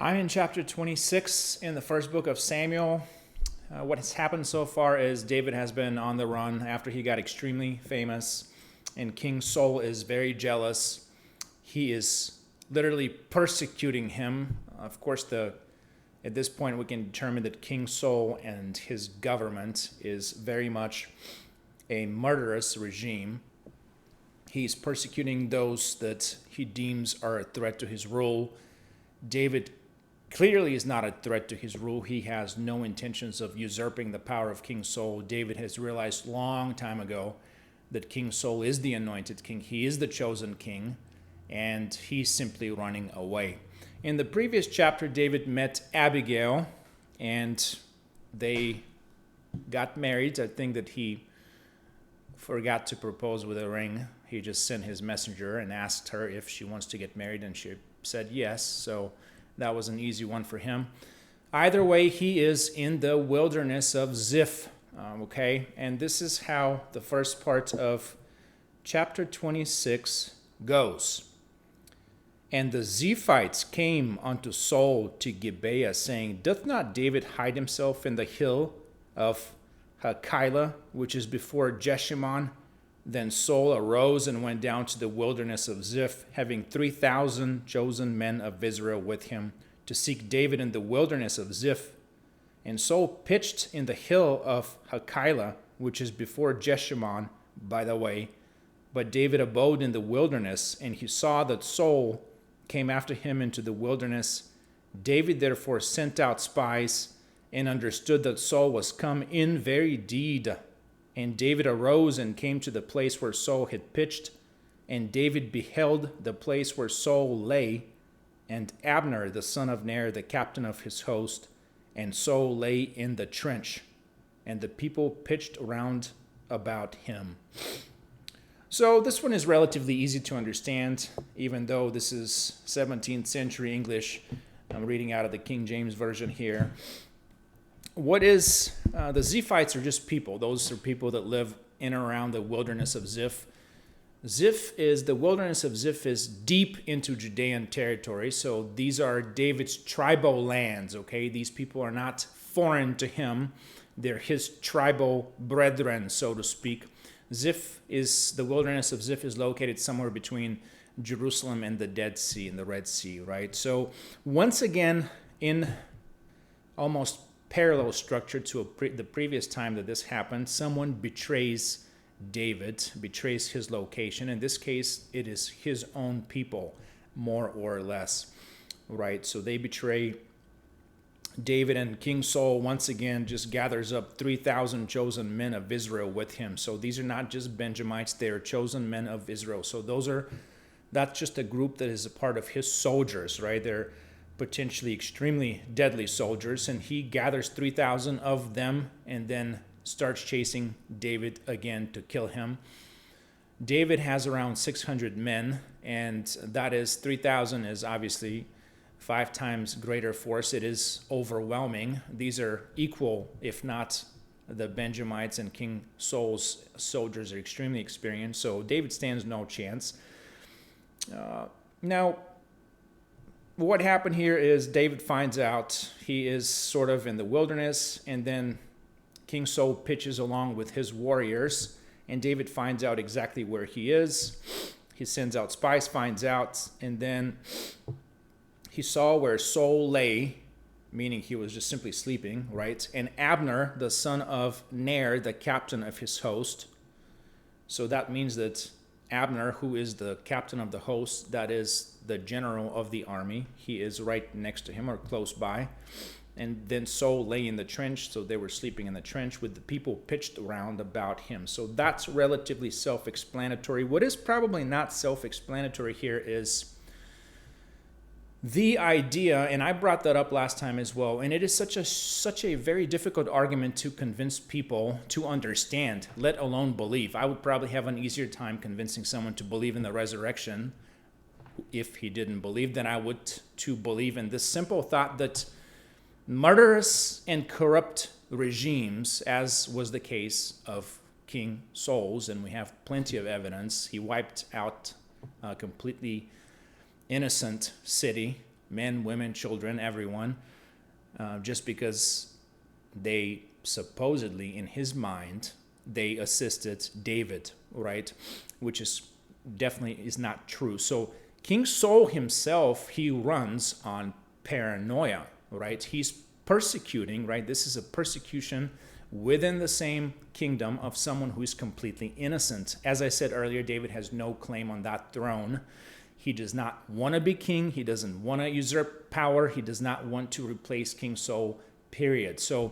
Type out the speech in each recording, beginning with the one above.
I'm in chapter 26 in the first book of Samuel. What has happened so far is David has been on the run after he got extremely famous, and King Saul is very jealous. He is literally persecuting him. Of course, at this point, we can determine that King Saul and his government is very much a murderous regime. He's persecuting those that he deems are a threat to his rule. David clearly is not a threat to his rule. He has no intentions of usurping the power of King Saul. David has realized long time ago that King Saul is the anointed king. He is the chosen king, and he's simply running away. In the previous chapter, David met Abigail, and they got married. I think that he forgot to propose with a ring. He just sent his messenger and asked her if she wants to get married, and she said yes. So that was an easy one for him. Either way, he is in the wilderness of Ziph, okay? And this is how the first part of chapter 26 goes. And the Ziphites came unto Saul to Gibeah, saying, Doth not David hide himself in the hill of Hachilah, which is before Jeshimon? Then Saul arose and went down to the wilderness of Ziph, having 3,000 chosen men of Israel with him, to seek David in the wilderness of Ziph. And Saul pitched in the hill of Hachilah, which is before Jeshimon, by the way. But David abode in the wilderness, and he saw that Saul came after him into the wilderness. David therefore sent out spies, and understood that Saul was come in very deed. And David arose and came to the place where Saul had pitched. And David beheld the place where Saul lay, and Abner the son of Ner, the captain of his host. And Saul lay in the trench, and the people pitched around about him. So this one is relatively easy to understand, even though this is 17th century English. I'm reading out of the King James Version here. What is, the Ziphites are just people. Those are people that live in and around the wilderness of Ziph. The wilderness of Ziph is deep into Judean territory. So these are David's tribal lands, okay? These people are not foreign to him. They're his tribal brethren, so to speak. The wilderness of Ziph is located somewhere between Jerusalem and the Dead Sea and the Red Sea, right? So once again, in almost parallel structure to the previous time that this happened, someone betrays David, betrays his location. In this case, it is his own people, more or less, right? So they betray David, and King Saul once again just gathers up 3,000 chosen men of Israel with him. So these are not just Benjamites, they are chosen men of Israel. So that's just a group that is a part of his soldiers, right? They're potentially extremely deadly soldiers, and he gathers 3,000 of them and then starts chasing David again to kill him. David has around 600 men, and that is 3,000 is obviously 5 times greater force. It is overwhelming. These are equal, if not the Benjamites and King Saul's soldiers are extremely experienced, so David stands no chance. Now, what happened here is David finds out he is sort of in the wilderness, and then King Saul pitches along with his warriors, and David finds out exactly where he is. He sends out spies, finds out, and then he saw where Saul lay, meaning he was just simply sleeping, right? And Abner, the son of Ner, the captain of his host. So that means that Abner, who is the captain of the host, that is the general of the army, he is right next to him or close by. And then Saul lay in the trench, so they were sleeping in the trench with the people pitched around about him. So that's relatively self-explanatory. What is probably not self-explanatory here is the idea, and I brought that up last time as well, and it is such a very difficult argument to convince people to understand, let alone believe. I would probably have an easier time convincing someone to believe in the resurrection if he didn't believe than I would to believe in this simple thought that murderous and corrupt regimes, as was the case of King Saul's, and we have plenty of evidence, he wiped out completely innocent city men, women, children, everyone, just because they supposedly, in his mind, they assisted David, right? Which is definitely is not true. So King Saul himself, he runs on paranoia, right? He's persecuting, right? This is a persecution within the same kingdom of someone who is completely innocent. As I said earlier, David has no claim on that throne. He does not want to be king. He doesn't want to usurp power. He does not want to replace King Saul, period. So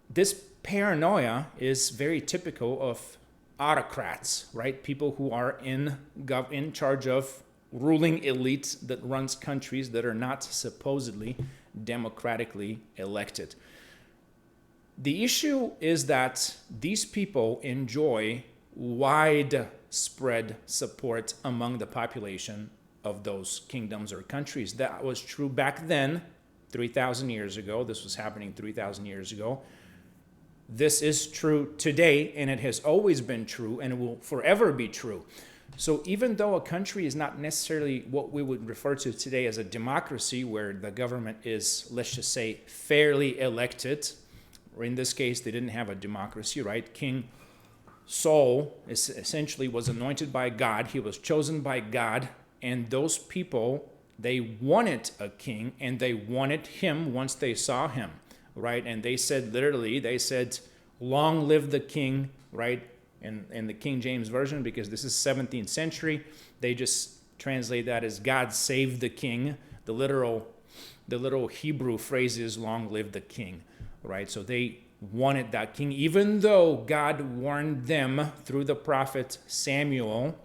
this paranoia is very typical of autocrats, right? People who are in charge of ruling elite that runs countries that are not supposedly democratically elected. The issue is that these people enjoy widespread support among the population of those kingdoms or countries. That was true back then, 3,000 years ago. This was happening 3,000 years ago. This is true today, and it has always been true, and it will forever be true. So even though a country is not necessarily what we would refer to today as a democracy, where the government is, let's just say, fairly elected, or in this case, they didn't have a democracy, right? King Saul essentially was anointed by God. He was chosen by God, and those people, they wanted a king, and they wanted him once they saw him, right? And they said, literally, they said, long live the king, right? In the King James Version, because this is 17th century, they just translate that as God save the king. The literal Hebrew phrase is long live the king, right? So they wanted that king, even though God warned them through the prophet Samuel.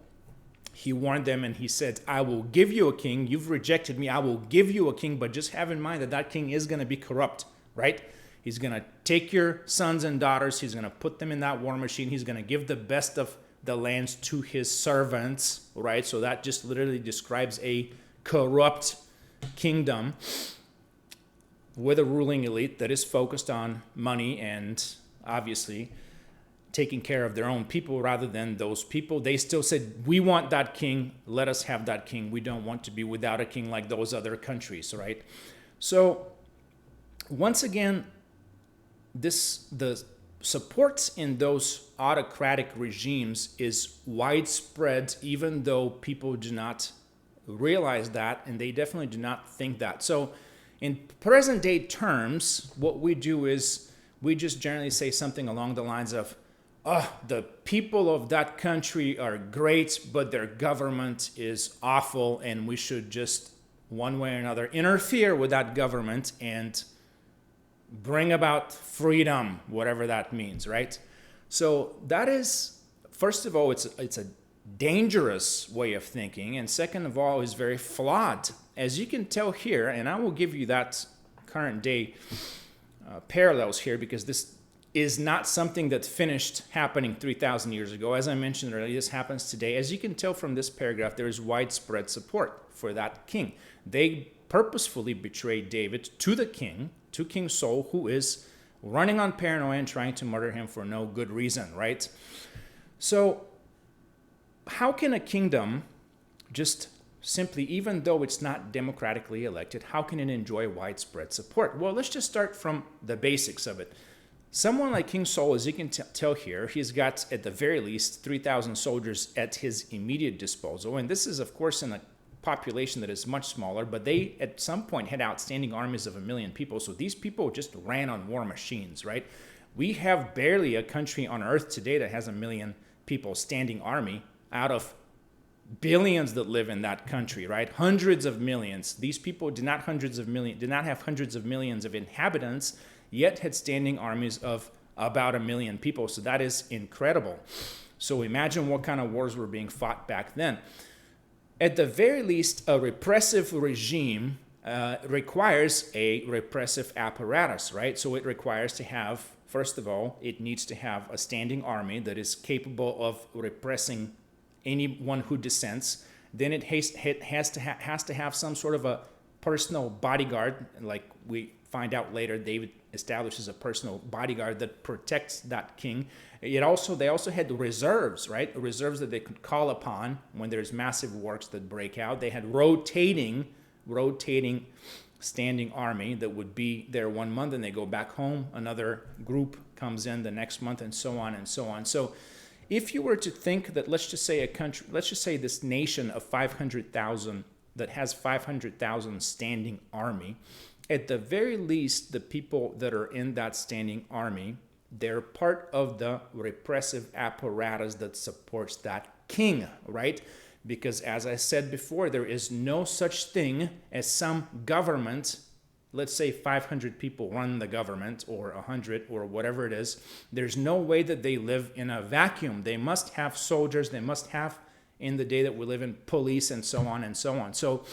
He warned them and he said, I will give you a king. You've rejected me. I will give you a king, but just have in mind that that king is going to be corrupt, right? He's going to take your sons and daughters. He's going to put them in that war machine. He's going to give the best of the lands to his servants, right? So that just literally describes a corrupt kingdom with a ruling elite that is focused on money and obviously taking care of their own people rather than those people. They still said, we want that king. Let us have that king. We don't want to be without a king like those other countries, right? So once again, the support in those autocratic regimes is widespread, even though people do not realize that, and they definitely do not think that. So in present day terms, what we do is we just generally say something along the lines of, the people of that country are great, but their government is awful, and we should just, one way or another, interfere with that government and bring about freedom, whatever that means, right? So that is, first of all, it's a dangerous way of thinking, and second of all, is very flawed. As you can tell here, and I will give you that current day parallels here, because this is not something that finished happening 3,000 years ago. As I mentioned earlier, this happens today. As you can tell from this paragraph, there is widespread support for that king. They purposefully betrayed David to the king, to King Saul, who is running on paranoia and trying to murder him for no good reason, right? So how can a kingdom just simply, even though it's not democratically elected, how can it enjoy widespread support? Well, let's just start from the basics of it. Someone like King Saul, as you can tell here, he's got at the very least 3,000 soldiers at his immediate disposal. And this is, of course, in a population that is much smaller, but they at some point had outstanding armies of 1 million people. So these people just ran on war machines, right? We have barely a country on earth today that has 1 million people standing army out of billions that live in that country, right? Hundreds of millions. These people did not have hundreds of millions of inhabitants, yet had standing armies of about 1 million people. So that is incredible. So imagine what kind of wars were being fought back then. At the very least, a repressive regime requires a repressive apparatus, right? So it requires to have, first of all, it needs to have a standing army that is capable of repressing anyone who dissents. Then it has to have some sort of a personal bodyguard, like we find out later. David establishes a personal bodyguard that protects that king. They also had reserves, right? Reserves that they could call upon when there's massive wars that break out. They had rotating rotating standing army that would be there 1 month and they go back home. Another group comes in the next month, and so on and so on. So if you were to think that, let's just say this nation of 500,000 that has 500,000 standing army, at the very least, the people that are in that standing army, they're part of the repressive apparatus that supports that king, right? Because as I said before, there is no such thing as some government. Let's say 500 people run the government, or 100, or whatever it is. There's no way that they live in a vacuum. They must have soldiers. They must have, in the day that we live in, police, and so on and so on. So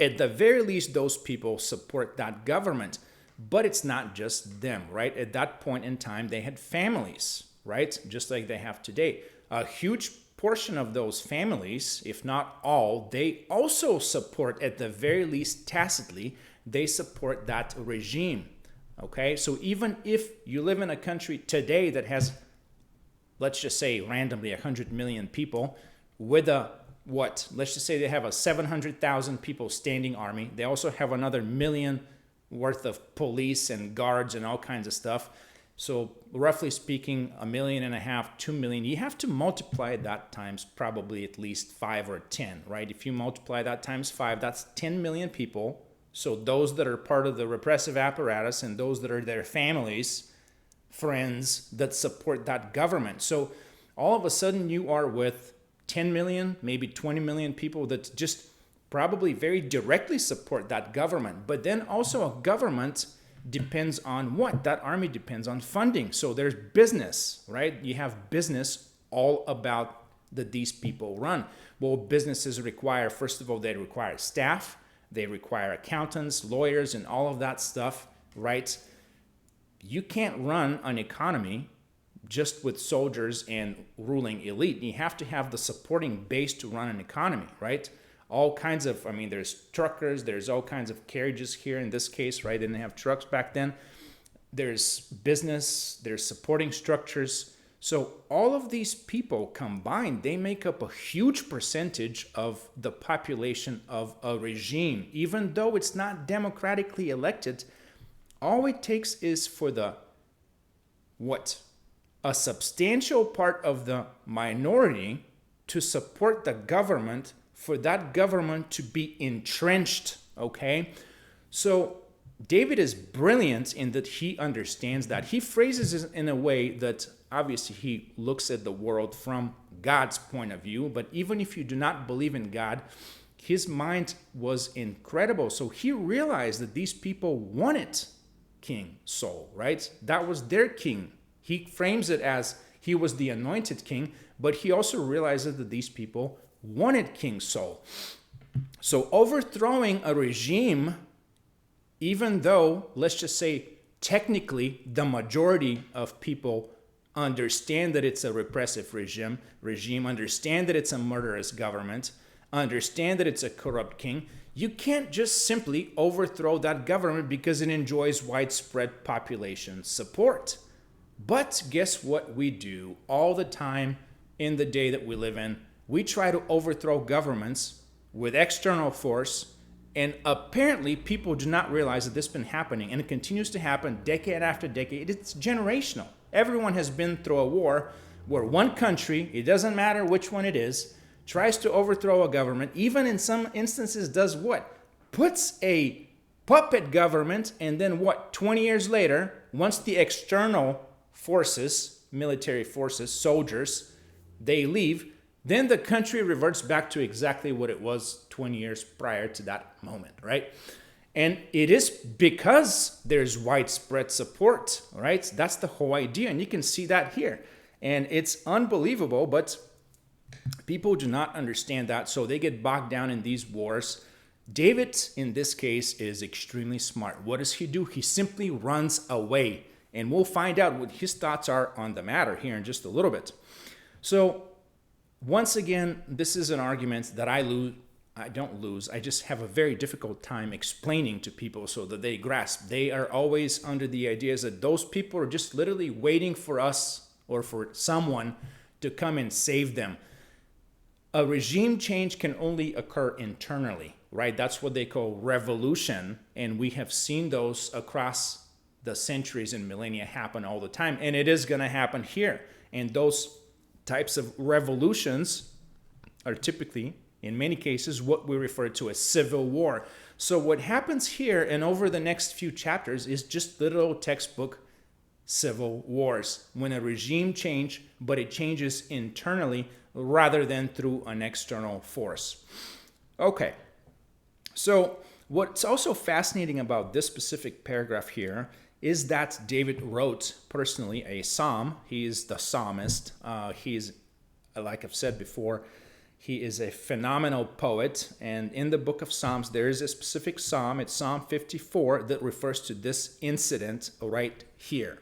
at the very least, those people support that government. But it's not just them, right? At that point in time, they had families, right? Just like they have today. A huge portion of those families, if not all, they also support, at the very least tacitly, they support that regime, okay? So even if you live in a country today that has, let's just say randomly 100 million people with let's just say they have a 700,000 people standing army. They also have another million worth of police and guards and all kinds of stuff. So roughly speaking, 1.5 million, 2 million, you have to multiply that times probably at least 5 or 10, right? If you multiply that times 5, that's 10 million people. So those that are part of the repressive apparatus and those that are their families, friends that support that government. So all of a sudden you are with 10 million, maybe 20 million people that just probably very directly support that government. But then also a government depends on what? That army depends on funding. So there's business, right? You have business all about that these people run. Well, businesses require, first of all, they require staff, they require accountants, lawyers, and all of that stuff, right? You can't run an economy just with soldiers and ruling elite. You have to have the supporting base to run an economy, right? All kinds of, there's truckers, there's all kinds of carriages here in this case, right? They didn't have trucks back then. There's business, there's supporting structures. So all of these people combined, they make up a huge percentage of the population of a regime. Even though it's not democratically elected, all it takes is for a substantial part of the minority to support the government, for that government to be entrenched, okay? So David is brilliant in that he understands that. He phrases it in a way that obviously he looks at the world from God's point of view, but even if you do not believe in God, his mind was incredible. So he realized that these people wanted King Saul, right? That was their king. He frames it as he was the anointed king, but he also realizes that these people wanted King Saul. So overthrowing a regime, even though, let's just say, technically the majority of people understand that it's a repressive regime, understand that it's a murderous government, understand that it's a corrupt king, you can't just simply overthrow that government because it enjoys widespread population support. But guess what we do all the time in the day that we live in? We try to overthrow governments with external force, and apparently people do not realize that this has been happening, and it continues to happen decade after decade. It's generational. Everyone has been through a war where one country, it doesn't matter which one it is, tries to overthrow a government, even in some instances does what? Puts a puppet government, and then what? 20 years later, once the external forces, military forces, soldiers, they leave, then the country reverts back to exactly what it was 20 years prior to that moment, right? And it is because there's widespread support, right? That's the whole idea, and you can see that here. And it's unbelievable, but people do not understand that, so they get bogged down in these wars. David, in this case, is extremely smart. What does he do? He simply runs away, and we'll find out what his thoughts are on the matter here in just a little bit. So, once again, this is an argument that I don't lose. I just have a very difficult time explaining to people so that they grasp. They are always under the ideas that those people are just literally waiting for us or for someone to come and save them. A regime change can only occur internally, right? That's what they call revolution. And we have seen those across the centuries and millennia happen all the time. And it is going to happen here. And those types of revolutions are typically, in many cases, what we refer to as civil war. So what happens here and over the next few chapters is just literal textbook civil wars. When a regime changes, but it changes internally rather than through an external force. Okay, so what's also fascinating about this specific paragraph here is that David wrote personally a psalm. He is the psalmist. He's, like I've said before, he is a phenomenal poet. And in the book of Psalms, there is a specific psalm. It's Psalm 54 that refers to this incident right here.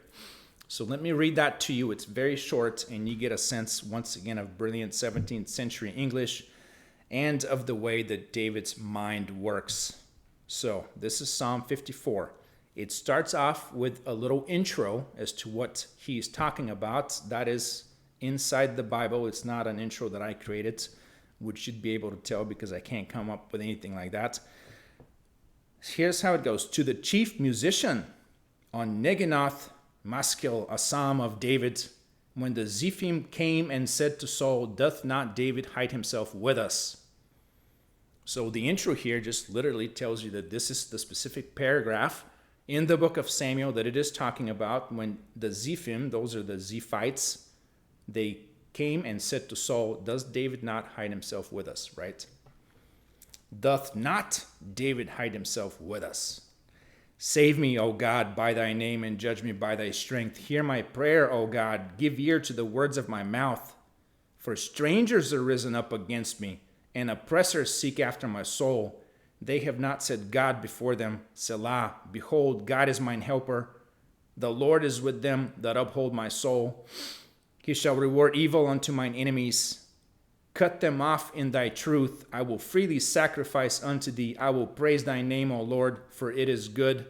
So let me read that to you. It's very short, and you get a sense, once again, of brilliant 17th century English and of the way that David's mind works. So this is Psalm 54. It starts off with a little intro as to what he's talking about. That is inside the Bible. It's not an intro that I created, which you'd be able to tell because I can't come up with anything like that. Here's how it goes. To the chief musician on Neginoth Maskil, a psalm of David, when the Zephim came and said to Saul, doth not David hide himself with us? So the intro here just literally tells you that this is the specific paragraph in the book of Samuel that it is talking about when the Zephim, those are the Zephites, they came and said to Saul, does David not hide himself with us, right? Doth not David hide himself with us? Save me, O God, by thy name, and judge me by thy strength. Hear my prayer, O God. Give ear to the words of my mouth. For strangers are risen up against me, and oppressors seek after my soul. They have not set God before them. Selah, behold, God is mine helper. The Lord is with them that uphold my soul. He shall reward evil unto mine enemies. Cut them off in thy truth. I will freely sacrifice unto thee. I will praise thy name, O Lord, for it is good.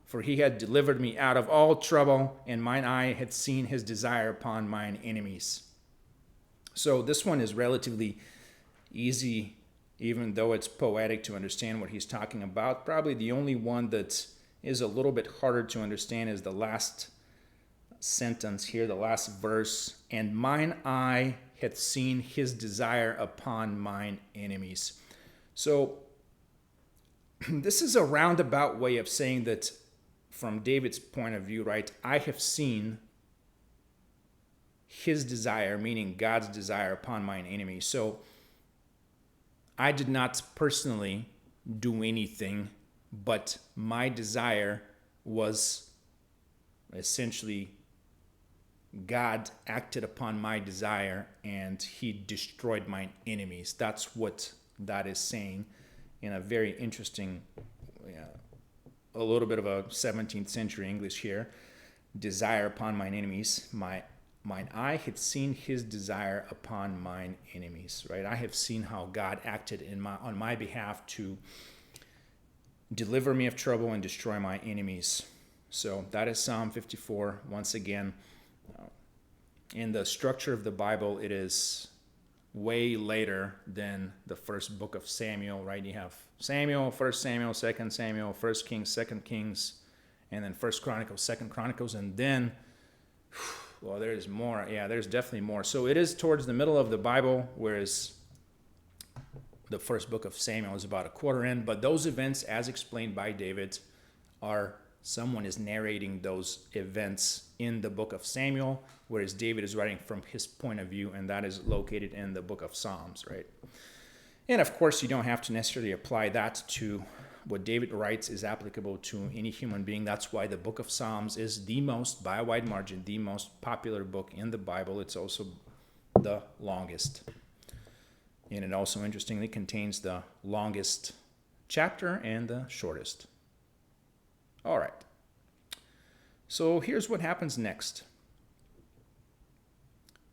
For he had delivered me out of all trouble, and mine eye had seen his desire upon mine enemies. So this one is relatively easy, even though it's poetic to understand what he's talking about. Probably the only one that is a little bit harder to understand is the last sentence here, the last verse. And mine eye hath seen his desire upon mine enemies. So this is a roundabout way of saying that from David's point of view, right? I have seen his desire, meaning God's desire upon mine enemies. So I did not personally do anything, but my desire was essentially God acted upon my desire and he destroyed my enemies. That's what that is saying in a very interesting, a little bit of a 17th century English here. Desire upon mine enemies. Mine eye had seen his desire upon mine enemies, right? I have seen how God acted on my behalf to deliver me of trouble and destroy my enemies. So that is Psalm 54. Once again, in the structure of the Bible, it is way later than the first book of Samuel, right? You have Samuel, 1 Samuel, 2 Samuel, 1 Kings, 2 Kings, and then 1 Chronicles, 2 Chronicles, and then, well, there's more. Yeah, there's definitely more. So it is towards the middle of the Bible, whereas the first book of Samuel is about a quarter in. But those events, as explained by David, are someone is narrating those events in the book of Samuel, whereas David is writing from his point of view, and that is located in the book of Psalms, right? And of course, you don't have to necessarily apply that to what David writes is applicable to any human being. That's why the book of Psalms is the most, by a wide margin, the most popular book in the Bible. It's also the longest. And it also, interestingly, contains the longest chapter and the shortest. All right. So here's what happens next.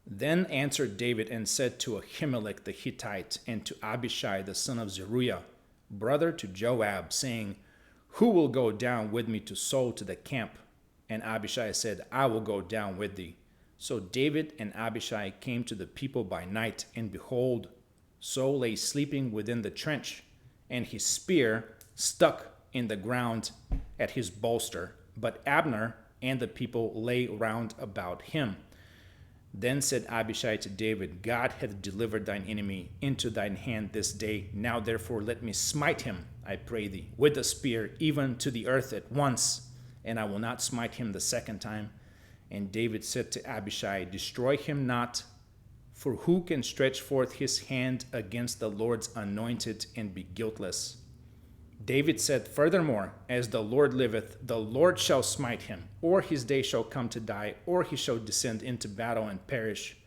Then answered David and said to Ahimelech the Hittite and to Abishai the son of Zeruiah, brother to Joab, saying, who will go down with me to Saul to the camp? And Abishai said, I will go down with thee. So David and Abishai came to the people by night, and behold, Saul lay sleeping within the trench, and his spear stuck in the ground at his bolster. But Abner and the people lay round about him. Then said Abishai to David, God hath delivered thine enemy into thine hand this day. Now therefore let me smite him, I pray thee, with the spear, even to the earth at once, and I will not smite him the second time. And David said to Abishai, destroy him not, for who can stretch forth his hand against the Lord's anointed and be guiltless? David said, furthermore, as the Lord liveth, the Lord shall smite him, or his day shall come to die, or he shall descend into battle and perish.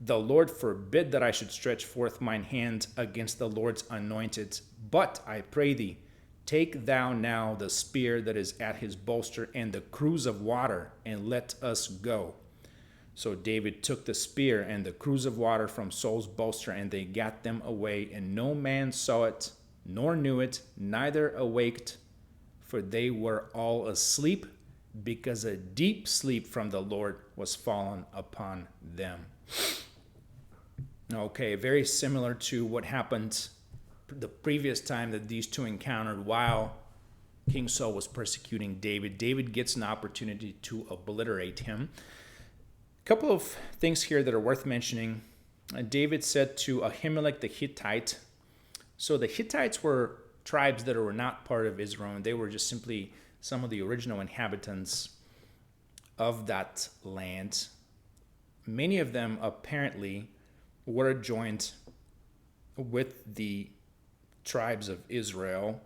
The Lord forbid that I should stretch forth mine hand against the Lord's anointed. But I pray thee, take thou now the spear that is at his bolster and the cruse of water, and let us go. So David took the spear and the cruse of water from Saul's bolster, and they gat them away, and no man saw it, nor knew it, neither awaked, for they were all asleep, because a deep sleep from the Lord was fallen upon them. Okay, very similar to what happened the previous time that these two encountered while King Saul was persecuting David. David gets an opportunity to obliterate him. A couple of things here that are worth mentioning. David said to Ahimelech the Hittite. So the Hittites were tribes that were not part of Israel, and they were just simply some of the original inhabitants of that land. Many of them apparently were joined with the tribes of Israel.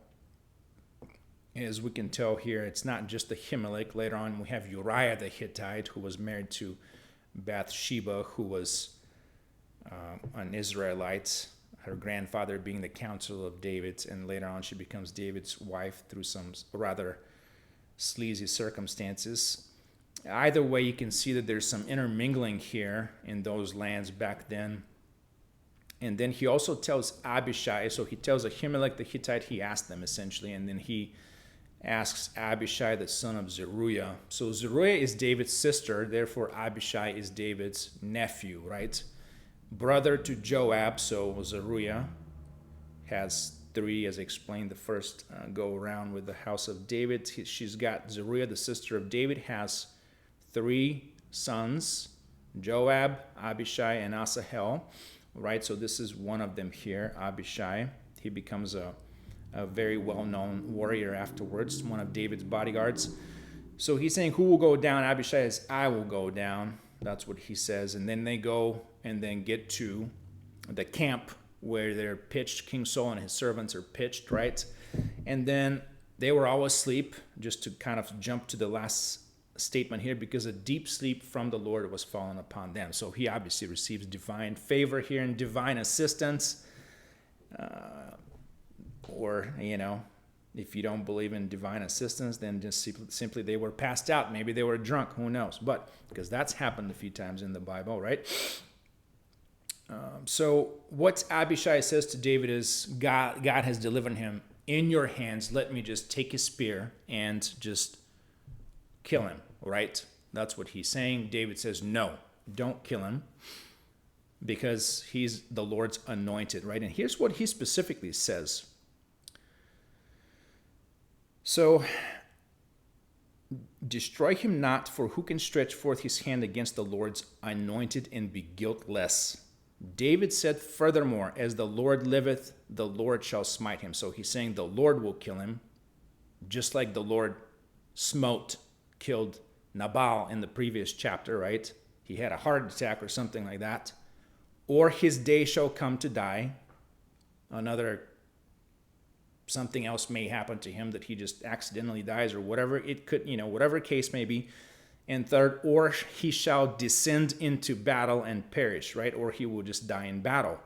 As we can tell here, it's not just the Ahimelech. Later on, we have Uriah the Hittite, who was married to Bathsheba, who was an Israelite, her grandfather being the counsel of David, and later on she becomes David's wife through some rather sleazy circumstances. Either way, you can see that there's some intermingling here in those lands back then. And then he also tells Abishai, so he tells Ahimelech the Hittite, he asked them essentially, and then he asks Abishai the son of Zeruiah. So Zeruiah is David's sister, therefore Abishai is David's nephew, right? Brother to Joab, so Zeruiah has three, as I explained the first go around with the house of David. She's got Zeruiah, the sister of David, has three sons, Joab, Abishai, and Asahel, right? So this is one of them here, Abishai. He becomes a very well-known warrior afterwards, one of David's bodyguards. So he's saying, who will go down? Abishai says, I will go down. That's what he says. And then they go and then get to the camp where they're pitched. King Saul and his servants are pitched, right? And then they were all asleep, just to kind of jump to the last statement here, because a deep sleep from the Lord was fallen upon them. So he obviously receives divine favor here and divine assistance. Or, if you don't believe in divine assistance, then just simply they were passed out. Maybe they were drunk. Who knows? But because that's happened a few times in the Bible, right? So what Abishai says to David is, God has delivered him in your hands. Let me just take his spear and just kill him, right? That's what he's saying. David says, no, don't kill him, because he's the Lord's anointed, right? And here's what he specifically says. So, destroy him not, for who can stretch forth his hand against the Lord's anointed and be guiltless? David said, furthermore, as the Lord liveth, the Lord shall smite him. So he's saying the Lord will kill him, just like the Lord killed Nabal in the previous chapter, right? He had a heart attack or something like that. Or his day shall come to die. Something else may happen to him, that he just accidentally dies, or whatever it could, whatever case may be. And third, or he shall descend into battle and perish, right? Or he will just die in battle.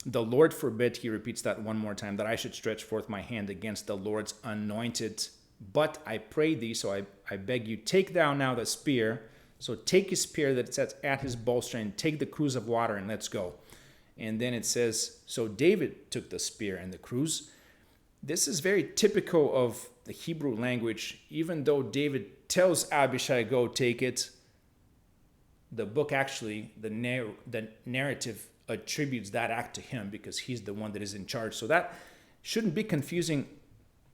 The Lord forbid, he repeats that one more time, that I should stretch forth my hand against the Lord's anointed. But I pray thee, so I beg you, take thou now the spear. So take his spear that sets at his bolster, and take the cruse of water, and let's go. And then it says, so David took the spear and the cruse. This is very typical of the Hebrew language. Even though David tells Abishai, go take it, the book actually, the narrative attributes that act to him, because he's the one that is in charge. So that shouldn't be confusing.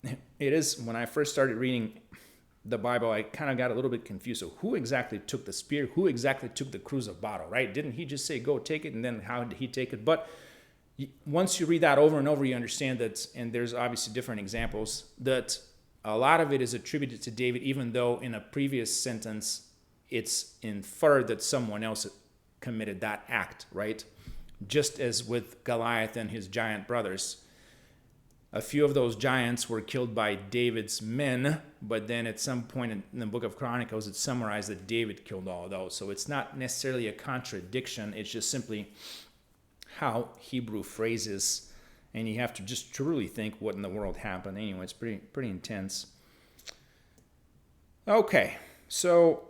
It is, when I first started reading the Bible, I kind of got a little bit confused. So who exactly took the spear? Who exactly took the cruse of battle, right? Didn't he just say, go take it? And then how did he take it? But once you read that over and over, you understand that, and there's obviously different examples, that a lot of it is attributed to David, even though in a previous sentence, it's inferred that someone else committed that act, right? Just as with Goliath and his giant brothers. A few of those giants were killed by David's men, but then at some point in the book of Chronicles, it's summarized that David killed all of those. So it's not necessarily a contradiction. It's just simply how Hebrew phrases, and you have to just truly think what in the world happened. Anyway, it's pretty intense. Okay, so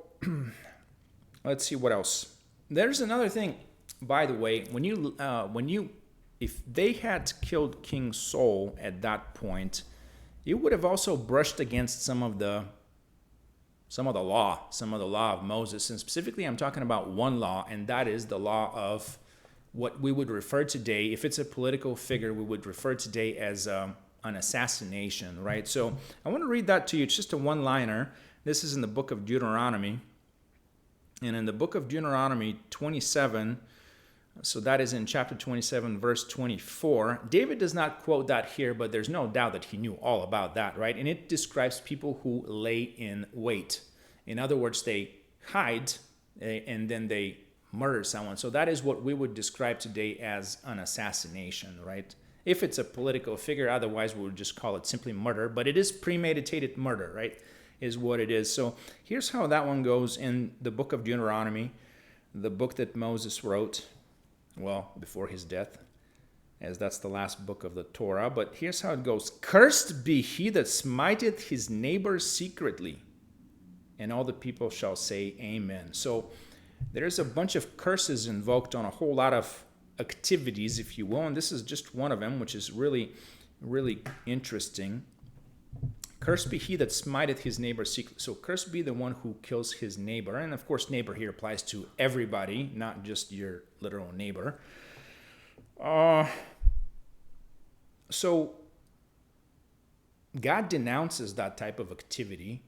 let's see what else. There's another thing, by the way, if they had killed King Saul at that point, it would have also brushed against some of the law of Moses. And specifically, I'm talking about one law, and that is the law of what we would refer today, if it's a political figure, we would refer today as an assassination, right? So I want to read that to you. It's just a one-liner. This is in the book of Deuteronomy. And in the book of Deuteronomy 27, so that is in chapter 27, verse 24. David does not quote that here, but there's no doubt that he knew all about that, right? And it describes people who lay in wait. In other words, they hide and then they murder someone. So that is what we would describe today as an assassination, right? If it's a political figure, otherwise we would just call it simply murder, but it is premeditated murder, right? Is what it is. So here's how that one goes in the book of Deuteronomy, the book that Moses wrote, well, before his death, as that's the last book of the Torah. But here's how it goes. Cursed be he that smiteth his neighbor secretly, and all the people shall say amen. So there's a bunch of curses invoked on a whole lot of activities, if you will, and this is just one of them, which is really, really interesting. Cursed be he that smiteth his neighbor secretly. So cursed be the one who kills his neighbor. And of course, neighbor here applies to everybody, not just your literal neighbor. So God denounces that type of activity.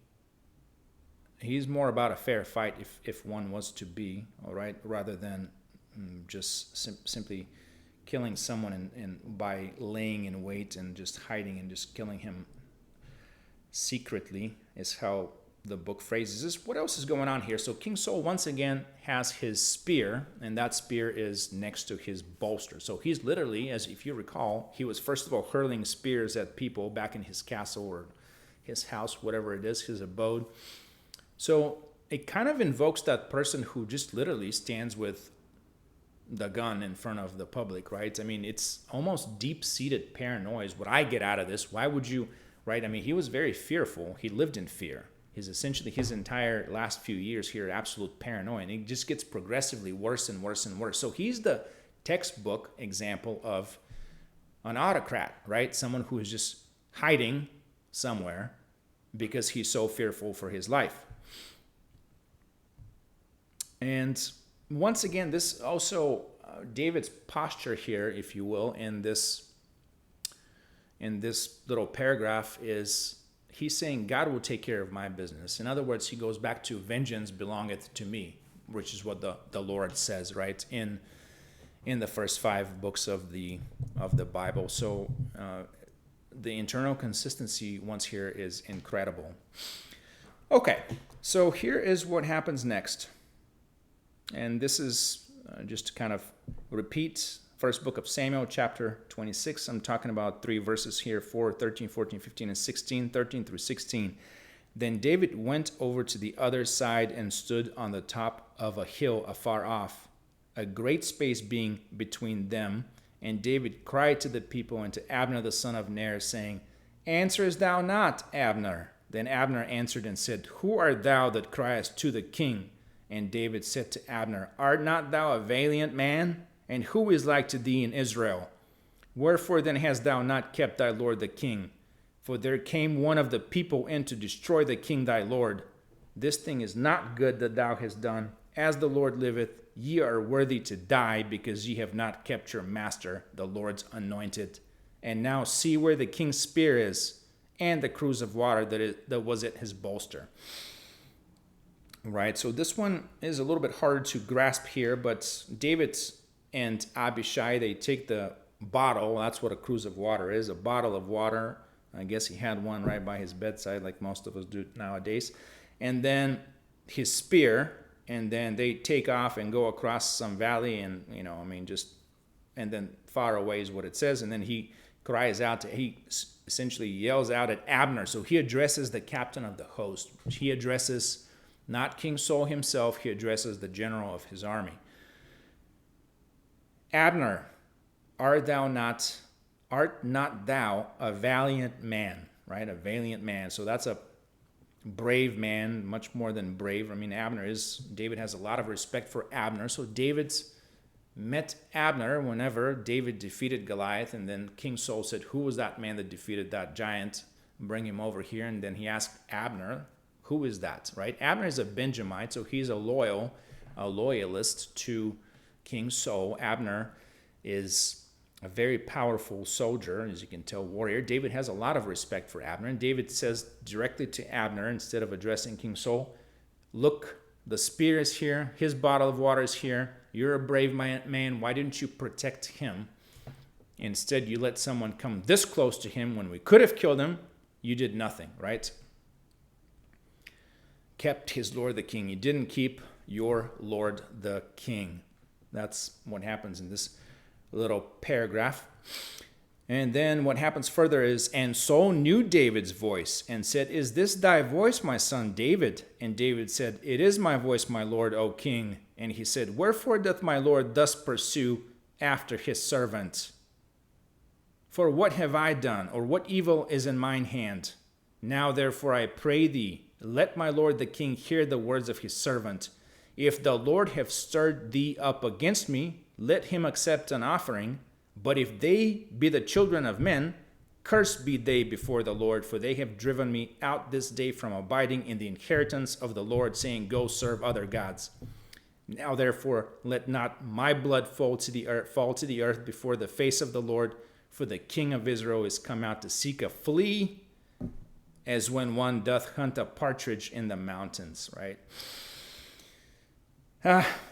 He's more about a fair fight, if one was to be, all right, rather than just simply killing someone and by laying in wait and just hiding and just killing him secretly, is how the book phrases this. What else is going on here? So King Saul once again has his spear, and that spear is next to his bolster. So he's literally, as if you recall, he was first of all hurling spears at people back in his castle or his house, whatever it is, his abode. So it kind of invokes that person who just literally stands with the gun in front of the public, right? I mean, it's almost deep-seated paranoia is what I get out of this. Why would you, right? I mean, he was very fearful. He lived in fear. His entire last few years here, absolute paranoia, and it just gets progressively worse and worse and worse. So he's the textbook example of an autocrat, right? Someone who is just hiding somewhere because he's so fearful for his life. And once again, this also, David's posture here, if you will, in this little paragraph is, he's saying, God will take care of my business. In other words, he goes back to vengeance belongeth to me, which is what the Lord says, right, in the first 5 books of the Bible. So the internal consistency once here is incredible. Okay, so here is what happens next. And this is just to kind of repeat first book of Samuel, chapter 26. I'm talking about 3 verses here, 4, 13, 14, 15, and 16, 13 through 16. Then David went over to the other side and stood on the top of a hill afar off, a great space being between them. And David cried to the people and to Abner the son of Ner, saying, Answerest thou not, Abner? Then Abner answered and said, Who art thou that criest to the king? And David said to Abner, Art not thou a valiant man? And who is like to thee in Israel? Wherefore then hast thou not kept thy lord the king? For there came one of the people in to destroy the king thy lord. This thing is not good that thou hast done. As the Lord liveth, ye are worthy to die, because ye have not kept your master, the Lord's anointed. And now see where the king's spear is, and the cruse of water that was at his bolster. Right, so this one is a little bit harder to grasp here, but David and Abishai, they take the bottle. That's what a cruse of water is, a bottle of water. I guess he had one right by his bedside, like most of us do nowadays. And then his spear, and then they take off and go across some valley, and and then far away is what it says. And then he cries out, he essentially yells out at Abner. So he addresses the captain of the host. He addresses not King Saul himself, he addresses the general of his army. Abner, art not thou a valiant man, right? A valiant man. So that's a brave man, much more than brave. David has a lot of respect for Abner. So David's met Abner whenever David defeated Goliath, and then King Saul said, who was that man that defeated that giant? Bring him over here. And then he asked Abner, who is that, right? Abner is a Benjamite, so he's a loyalist to King Saul. Abner is a very powerful soldier, as you can tell, warrior. David has a lot of respect for Abner, and David says directly to Abner, instead of addressing King Saul, look, the spear is here, his bottle of water is here, you're a brave man, why didn't you protect him? Instead, you let someone come this close to him when we could have killed him. You did nothing, right? Kept his lord the king. You didn't keep your lord the king. That's what happens in this little paragraph. And then what happens further is, and Saul knew David's voice and said, is this thy voice, my son David? And David said, it is my voice, my lord, O king. And he said, wherefore doth my lord thus pursue after his servant? For what have I done, or what evil is in mine hand? Now therefore I pray thee, let my lord the king hear the words of his servant. If the Lord have stirred thee up against me, let him accept an offering. But if they be the children of men, cursed be they before the Lord, for they have driven me out this day from abiding in the inheritance of the Lord, saying, go serve other gods. Now therefore let not my blood fall to the earth before the face of the Lord, for the king of Israel is come out to seek a flea, as when one doth hunt a partridge in the mountains, right?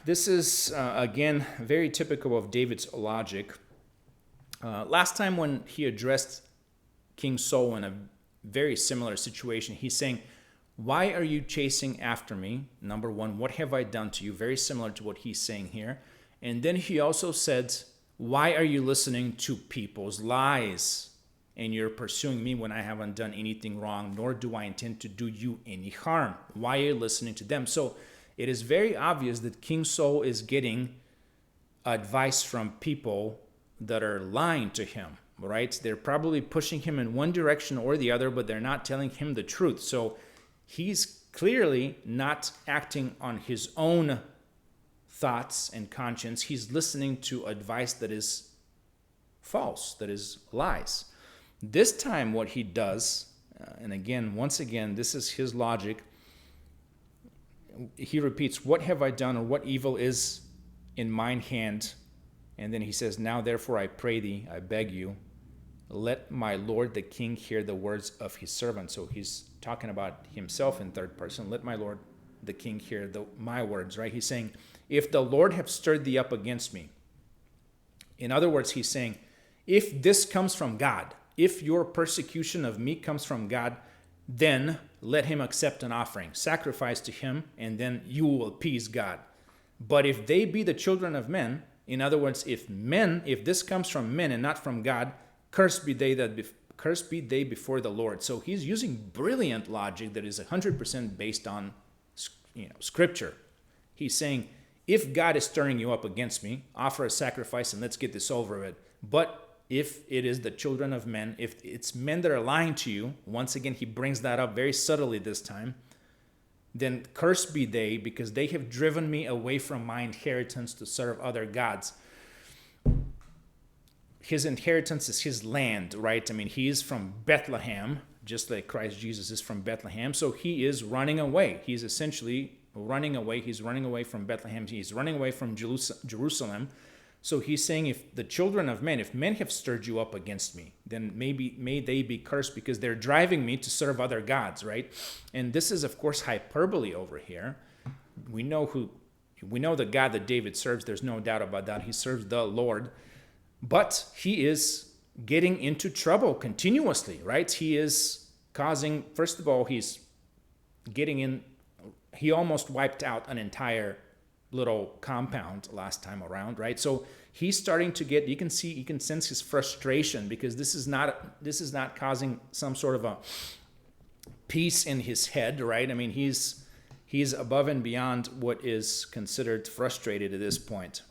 This is, again, very typical of David's logic. Last time when he addressed King Saul in a very similar situation, he's saying, why are you chasing after me? Number one, what have I done to you? Very similar to what he's saying here. And then he also said, why are you listening to people's lies? And you're pursuing me when I haven't done anything wrong, nor do I intend to do you any harm. Why are you listening to them? So it is very obvious that King Saul is getting advice from people that are lying to him, right? They're probably pushing him in one direction or the other, but they're not telling him the truth. So he's clearly not acting on his own thoughts and conscience. He's listening to advice that is false, that is lies. This time what he does, and again, once again, this is his logic. He repeats, what have I done, or what evil is in mine hand? And then he says, now therefore I pray thee, I beg you, let my lord the king hear the words of his servant. So he's talking about himself in third person. Let my lord the king hear my words, right? He's saying, if the Lord have stirred thee up against me. In other words, he's saying, if this comes from God, if your persecution of me comes from God, then let him accept an offering, sacrifice to him, and then you will appease God. But if they be the children of men, in other words, if this comes from men and not from God, cursed be they before the Lord. So he's using brilliant logic that is 100% based on Scripture. He's saying, if God is stirring you up against me, offer a sacrifice and let's get this over with. But if it is the children of men, if it's men that are lying to you, once again, he brings that up very subtly this time, then cursed be they, because they have driven me away from my inheritance to serve other gods. His inheritance is his land, right? I mean, he is from Bethlehem, just like Christ Jesus is from Bethlehem. So he is running away. He's essentially running away. He's running away from Bethlehem. He's running away from Jerusalem. So he's saying, if the children of men, if men have stirred you up against me, then may they be cursed, because they're driving me to serve other gods, right? And this is, of course, hyperbole over here. We know the God that David serves. There's no doubt about that. He serves the Lord. But he is getting into trouble continuously, right? He is causing, first of all, he's getting in, he almost wiped out an entire little compound last time around, right? So he's starting to get, you can sense his frustration, because this is not causing some sort of a peace in his head, right? I mean, he's above and beyond what is considered frustrated at this point.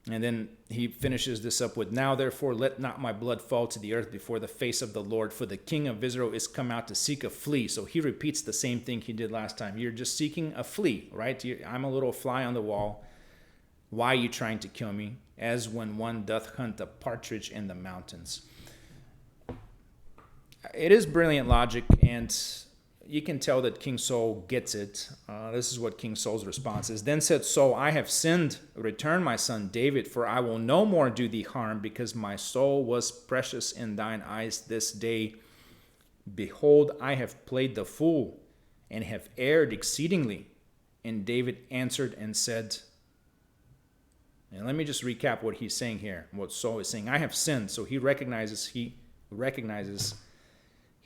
And then he finishes this up with, now therefore let not my blood fall to the earth before the face of the Lord, for the king of Israel is come out to seek a flea. So he repeats the same thing he did last time. You're just seeking a flea, right? I'm a little fly on the wall. Why are you trying to kill me? As when one doth hunt a partridge in the mountains. It is brilliant logic, and you can tell that King Saul gets it. This is what King Saul's response is. Then said Saul, I have sinned. Return my son David, for I will no more do thee harm, because my soul was precious in thine eyes this day. Behold, I have played the fool, and have erred exceedingly. And David answered and said, and let me just recap what he's saying here, what Saul is saying. I have sinned. So he recognizes, he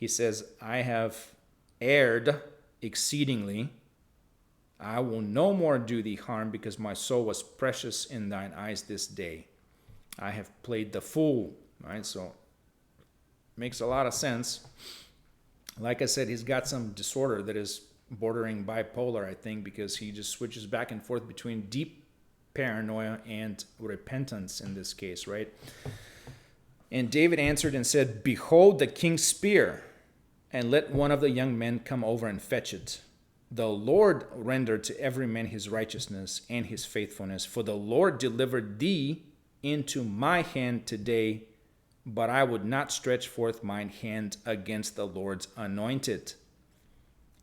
says, I have erred exceedingly. I will no more do thee harm, because my soul was precious in thine eyes this day. I have played the fool, right? So makes a lot of sense. Like I said, he's got some disorder that is bordering bipolar, I think, because he just switches back and forth between deep paranoia and repentance in this case, right? And David answered and said, behold the king's spear, and let one of the young men come over and fetch it. The Lord rendered to every man his righteousness and his faithfulness. For the Lord delivered thee into my hand today, but I would not stretch forth mine hand against the Lord's anointed.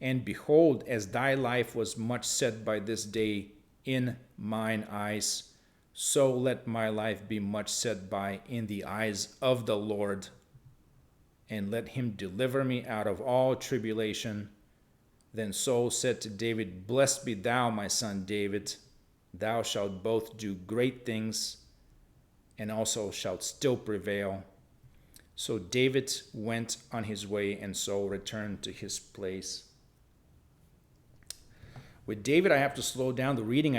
And behold, as thy life was much set by this day in mine eyes, so let my life be much set by in the eyes of the Lord. And let him deliver me out of all tribulation. Then Saul said to David, blessed be thou, my son David. Thou shalt both do great things, and also shalt still prevail. So David went on his way, and Saul returned to his place. With David, I have to slow down the reading.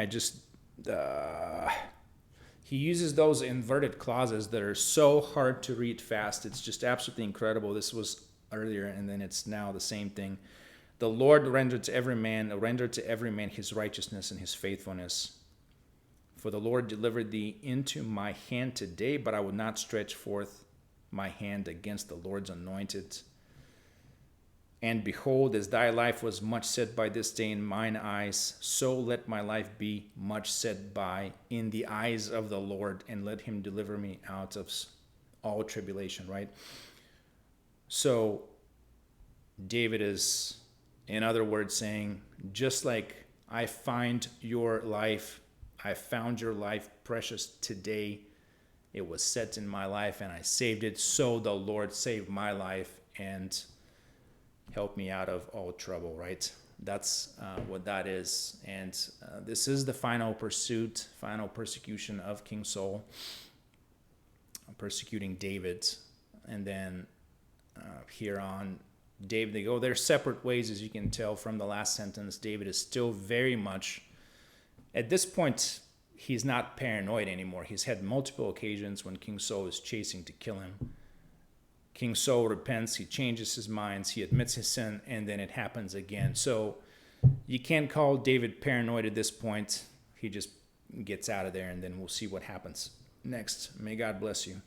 He uses those inverted clauses that are so hard to read fast. It's just absolutely incredible. This was earlier, and then it's now the same thing. The Lord rendered to every man his righteousness and his faithfulness. For the Lord delivered thee into my hand today, but I would not stretch forth my hand against the Lord's anointed. And behold, as thy life was much set by this day in mine eyes, so let my life be much set by in the eyes of the Lord, and let him deliver me out of all tribulation, right? So David is, in other words, saying, just like I found your life precious today, it was set in my life and I saved it, so the Lord saved my life and help me out of all trouble, right? That's what that is. And this is the final persecution of King Saul, persecuting David. And then here on, David, they go their separate ways, as you can tell from the last sentence. David is still very much, at this point, he's not paranoid anymore. He's had multiple occasions when King Saul is chasing to kill him. King Saul repents, he changes his mind, he admits his sin, and then it happens again. So you can't call David paranoid at this point. He just gets out of there, and then we'll see what happens next. May God bless you.